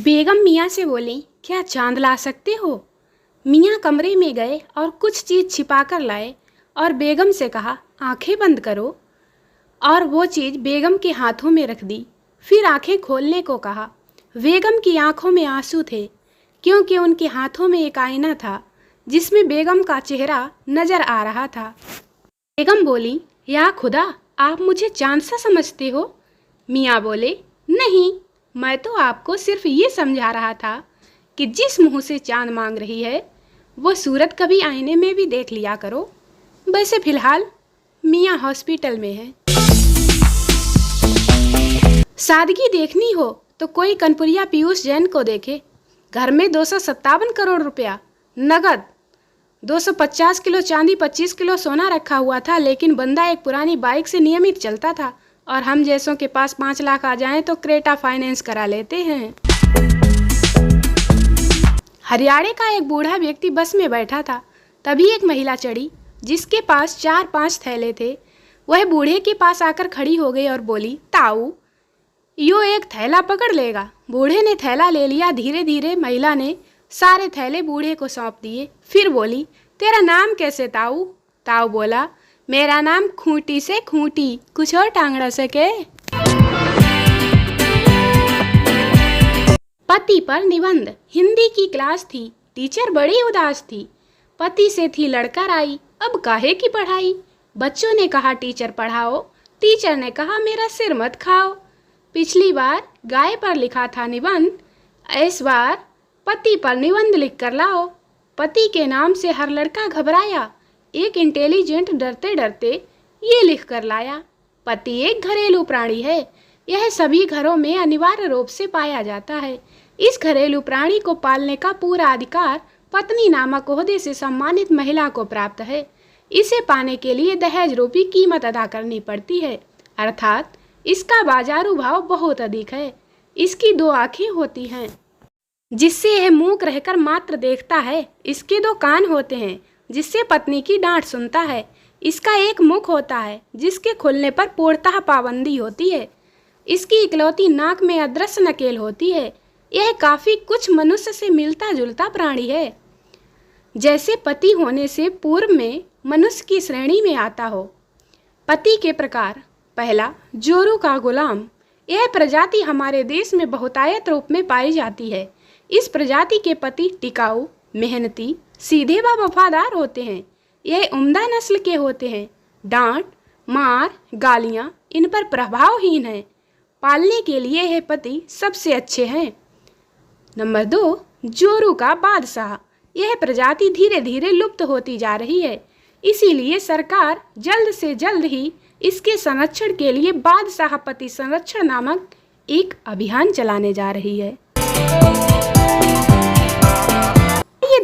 बेगम मियाँ से बोली, क्या चांद ला सकते हो? मियाँ कमरे में गए और कुछ चीज़ छिपा कर लाए और बेगम से कहा, आंखें बंद करो। और वो चीज़ बेगम के हाथों में रख दी। फिर आंखें खोलने को कहा। बेगम की आंखों में आंसू थे, क्योंकि उनके हाथों में एक आईना था जिसमें बेगम का चेहरा नजर आ रहा था। बेगम बोली, या खुदा, आप मुझे चांद सा समझते हो? मियाँ बोले, नहीं, मैं तो आपको सिर्फ ये समझा रहा था कि जिस मुंह से चांद मांग रही है वो सूरत कभी आईने में भी देख लिया करो। वैसे फिलहाल मियाँ हॉस्पिटल में है। सादगी देखनी हो तो कोई कनपुरिया पीयूष जैन को देखे। घर में 257 करोड़ रुपया नगद, 250 किलो चांदी, 25 किलो सोना रखा हुआ था, लेकिन बंदा एक पुरानी बाइक से नियमित चलता था। और हम जैसों के पास 5 लाख आ जाएं तो क्रेटा फाइनेंस करा लेते हैं। हरियाणा का एक बूढ़ा व्यक्ति बस में बैठा था। तभी एक महिला चढ़ी जिसके पास 4-5 थैले थे। वह बूढ़े के पास आकर खड़ी हो गई और बोली, ताऊ, यो एक थैला पकड़ लेगा। बूढ़े ने थैला ले लिया। धीरे धीरे महिला ने सारे थैले बूढ़े को सौंप दिए। फिर बोली, तेरा नाम कैसे ताऊ? ताऊ बोला, मेरा नाम खूंटी से खूंटी, कुछ और टांगड़ा सके। पति पर निबंध। हिंदी की क्लास थी। टीचर बड़ी उदास थी। पति से थी लड़कर आई, अब काहे की पढ़ाई। बच्चों ने कहा, टीचर पढ़ाओ। टीचर ने कहा, मेरा सिर मत खाओ। पिछली बार गाय पर लिखा था निबंध, इस बार पति पर निबंध लिख कर लाओ। पति के नाम से हर लड़का घबराया। एक इंटेलिजेंट डरते डरते ये लिख कर लाया, पति एक घरेलू प्राणी है। यह सभी घरों में अनिवार्य रूप से पाया जाता है। इस घरेलू प्राणी को पालने का पूरा अधिकार पत्नी नामक ओहदे से सम्मानित महिला को प्राप्त है। इसे पाने के लिए दहेज रूपी कीमत अदा करनी पड़ती है, अर्थात इसका बाजारू भाव बहुत अधिक है। इसकी 2 आंखें होती हैं जिससे यह मूक रहकर मात्र देखता है। इसके 2 कान होते हैं जिससे पत्नी की डांट सुनता है। इसका एक मुख होता है जिसके खुलने पर पूर्णतः पाबंदी होती है। इसकी इकलौती नाक में अदृश्य नकेल होती है। यह काफी कुछ मनुष्य से मिलता जुलता प्राणी है, जैसे पति होने से पूर्व में मनुष्य की श्रेणी में आता हो। पति के प्रकार। पहला, जोरू का गुलाम। यह प्रजाति हमारे देश में बहुतायत रूप में पाई जाती है। इस प्रजाति के पति टिकाऊ, मेहनती, सीधे व वफादार होते हैं। यह उम्दा नस्ल के होते हैं। डांट, मार, गालियां इन पर प्रभावहीन है। पालने के लिए यह पति सबसे अच्छे हैं। नंबर 2, जोरू का बादशाह। यह प्रजाति धीरे धीरे लुप्त होती जा रही है, इसीलिए सरकार जल्द से जल्द ही इसके संरक्षण के लिए बादशाह पति संरक्षण नामक एक अभियान चलाने जा रही है।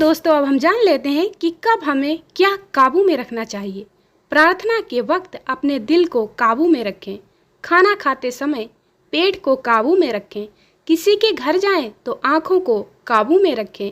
दोस्तों, अब हम जान लेते हैं कि कब हमें क्या काबू में रखना चाहिए। प्रार्थना के वक्त अपने दिल को काबू में रखें। खाना खाते समय पेट को काबू में रखें। किसी के घर जाएं तो आंखों को काबू में रखें।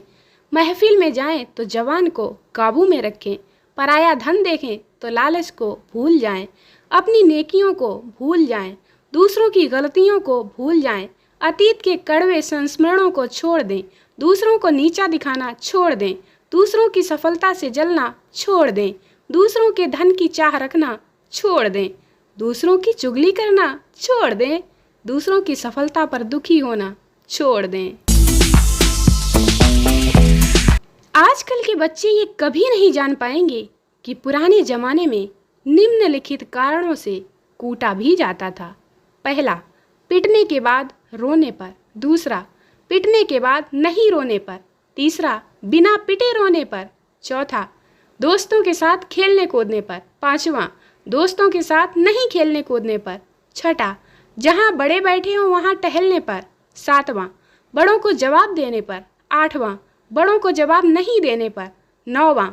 महफिल में जाएं तो जबान को काबू में रखें। पराया धन देखें तो लालच को भूल जाएं। अपनी नेकियों को भूल जाएं। दूसरों की गलतियों को भूल जाएं। अतीत के कड़वे संस्मरणों को छोड़ दें। दूसरों को नीचा दिखाना छोड़ दें। दूसरों की सफलता से जलना छोड़ दें। दूसरों के धन की चाह रखना छोड़ दें। दूसरों की चुगली करना छोड़ दें। दूसरों की सफलता पर दुखी होना छोड़ दें। आजकल के बच्चे ये कभी नहीं जान पाएंगे कि पुराने जमाने में निम्नलिखित कारणों से कूटा भी जाता था। पहला, पिटने के बाद रोने पर। दूसरा, पिटने के बाद नहीं रोने पर। तीसरा, बिना पिटे रोने पर। चौथा, दोस्तों के साथ खेलने कूदने पर। पांचवा, दोस्तों के साथ नहीं खेलने कूदने पर। छठा, जहां बड़े बैठे हों वहां टहलने पर। सातवां, बड़ों को जवाब देने पर। आठवां, बड़ों को जवाब नहीं देने पर। नौवां,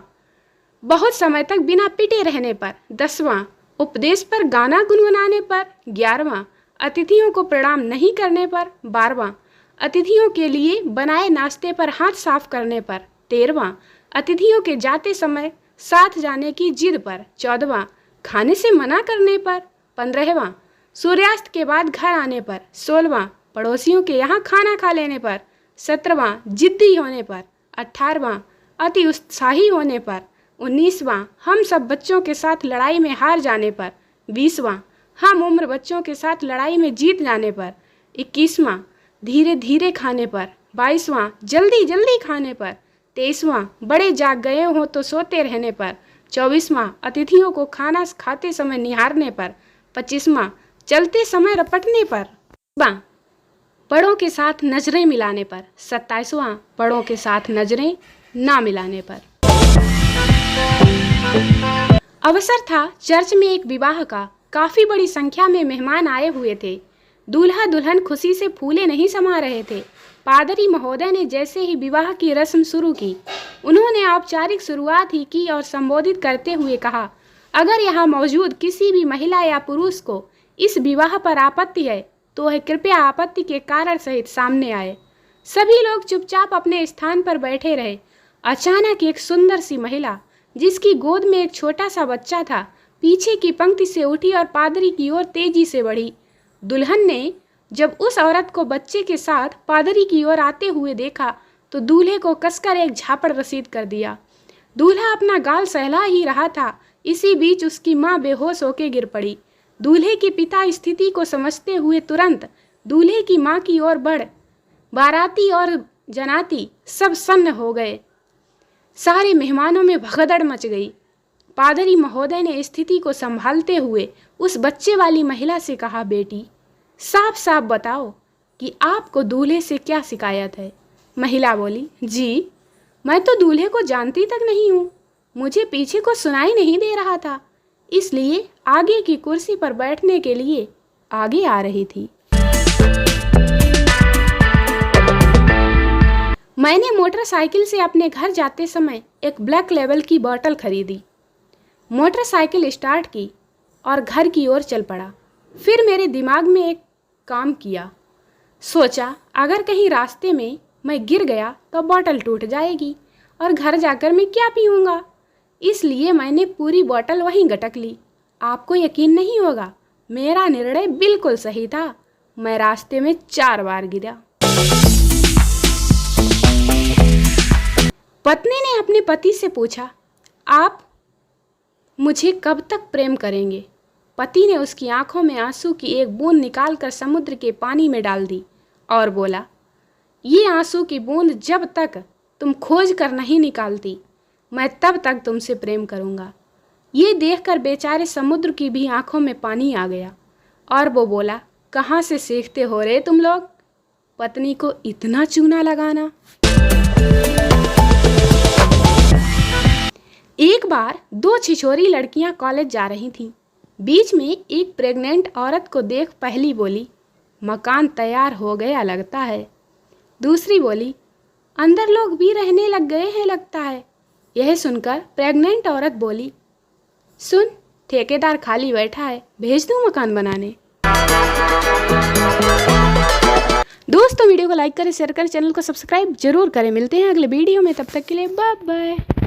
बहुत समय तक बिना पिटे रहने पर। 10वां, उपदेश पर गाना गुनगुनाने पर। 11वां, अतिथियों को प्रणाम नहीं करने पर। 12वां, अतिथियों के लिए बनाए नाश्ते पर हाथ साफ करने पर। 13वां, अतिथियों के जाते समय साथ जाने की जिद पर। 14वां, खाने से मना करने पर। 15वां, सूर्यास्त के बाद घर आने पर। 16वां, पड़ोसियों के यहाँ खाना खा लेने पर। 17वां जिद्दी होने पर, 18वां अति उत्साही होने पर, 19वां हम सब बच्चों के साथ लड़ाई में हार जाने पर, 20वां हम उम्र बच्चों के साथ लड़ाई में जीत जाने पर, 21वां धीरे धीरे खाने पर, 22वां जल्दी जल्दी खाने पर, 23वां बड़े जाग गए हों तो सोते रहने पर, 24वां अतिथियों को खाना खाते समय निहारने पर, 25वां चलते समय रपटने पर, बड़ों के साथ नजरें मिलाने पर, 27वां बड़ों के साथ नजरें ना मिलाने पर। अवसर था चर्च में एक विवाह का। काफी बड़ी संख्या में मेहमान आए हुए थे। दूल्हा दुल्हन खुशी से फूले नहीं समा रहे थे। पादरी महोदय ने जैसे ही विवाह की रस्म शुरू की, उन्होंने औपचारिक शुरुआत ही की और संबोधित करते हुए कहा, अगर यहाँ मौजूद किसी भी महिला या पुरुष को इस विवाह पर आपत्ति है तो वह कृपया आपत्ति के कारण सहित सामने आए। सभी लोग चुपचाप अपने स्थान पर बैठे रहे। अचानक एक सुंदर सी महिला, जिसकी गोद में एक छोटा सा बच्चा था, पीछे की पंक्ति से उठी और पादरी की ओर तेजी से बढ़ी। दुल्हन ने जब उस औरत को बच्चे के साथ पादरी की ओर आते हुए देखा तो दूल्हे को कसकर एक झापड़ रसीद कर दिया। दूल्हा अपना गाल सहला ही रहा था, इसी बीच उसकी माँ बेहोश होकर गिर पड़ी। दूल्हे के पिता स्थिति को समझते हुए तुरंत दूल्हे की माँ की ओर बढ़ बाराती और जनाती सब सन्न हो गए। सारे मेहमानों में भगदड़ मच गई। पादरी महोदय ने स्थिति को संभालते हुए उस बच्चे वाली महिला से कहा, बेटी साफ साफ बताओ कि आपको दूल्हे से क्या शिकायत है। महिला बोली, जी मैं तो दूल्हे को जानती तक नहीं हूँ, मुझे पीछे को सुनाई नहीं दे रहा था, इसलिए आगे की कुर्सी पर बैठने के लिए आगे आ रही थी। मैंने मोटरसाइकिल से अपने घर जाते समय एक ब्लैक लेबल की बोतल खरीदी, मोटरसाइकिल स्टार्ट की और घर की ओर चल पड़ा। फिर मेरे दिमाग में एक काम किया। सोचा अगर कहीं रास्ते में मैं गिर गया तो बोतल टूट जाएगी और घर जाकर मैं क्या पीऊँगा, इसलिए मैंने पूरी बोतल वहीं गटक ली। आपको यकीन नहीं होगा, मेरा निर्णय बिल्कुल सही था। मैं रास्ते में 4 बार गिरा। पत्नी ने अपने पति से पूछा, आप मुझे कब तक प्रेम करेंगे? पति ने उसकी आंखों में आंसू की एक बूंद निकालकर समुद्र के पानी में डाल दी और बोला, ये आंसू की बूंद जब तक तुम खोज कर नहीं निकालती, मैं तब तक तुमसे प्रेम करूँगा। ये देखकर बेचारे समुद्र की भी आंखों में पानी आ गया और वो बोला, कहाँ से सीखते हो रे तुम लोग पत्नी को इतना चूना लगाना। एक बार 2 छिछोरी लड़कियां कॉलेज जा रही थीं। बीच में एक प्रेग्नेंट औरत को देख पहली बोली, मकान तैयार हो गया लगता है। दूसरी बोली, अंदर लोग भी रहने लग गए हैं लगता है। यह सुनकर प्रेग्नेंट औरत बोली, सुन ठेकेदार खाली बैठा है, भेज दूं मकान बनाने। दोस्तों वीडियो को लाइक करें, शेयर करें, चैनल को सब्सक्राइब जरूर करें। मिलते हैं अगले वीडियो में, तब तक के लिए बाय बाय।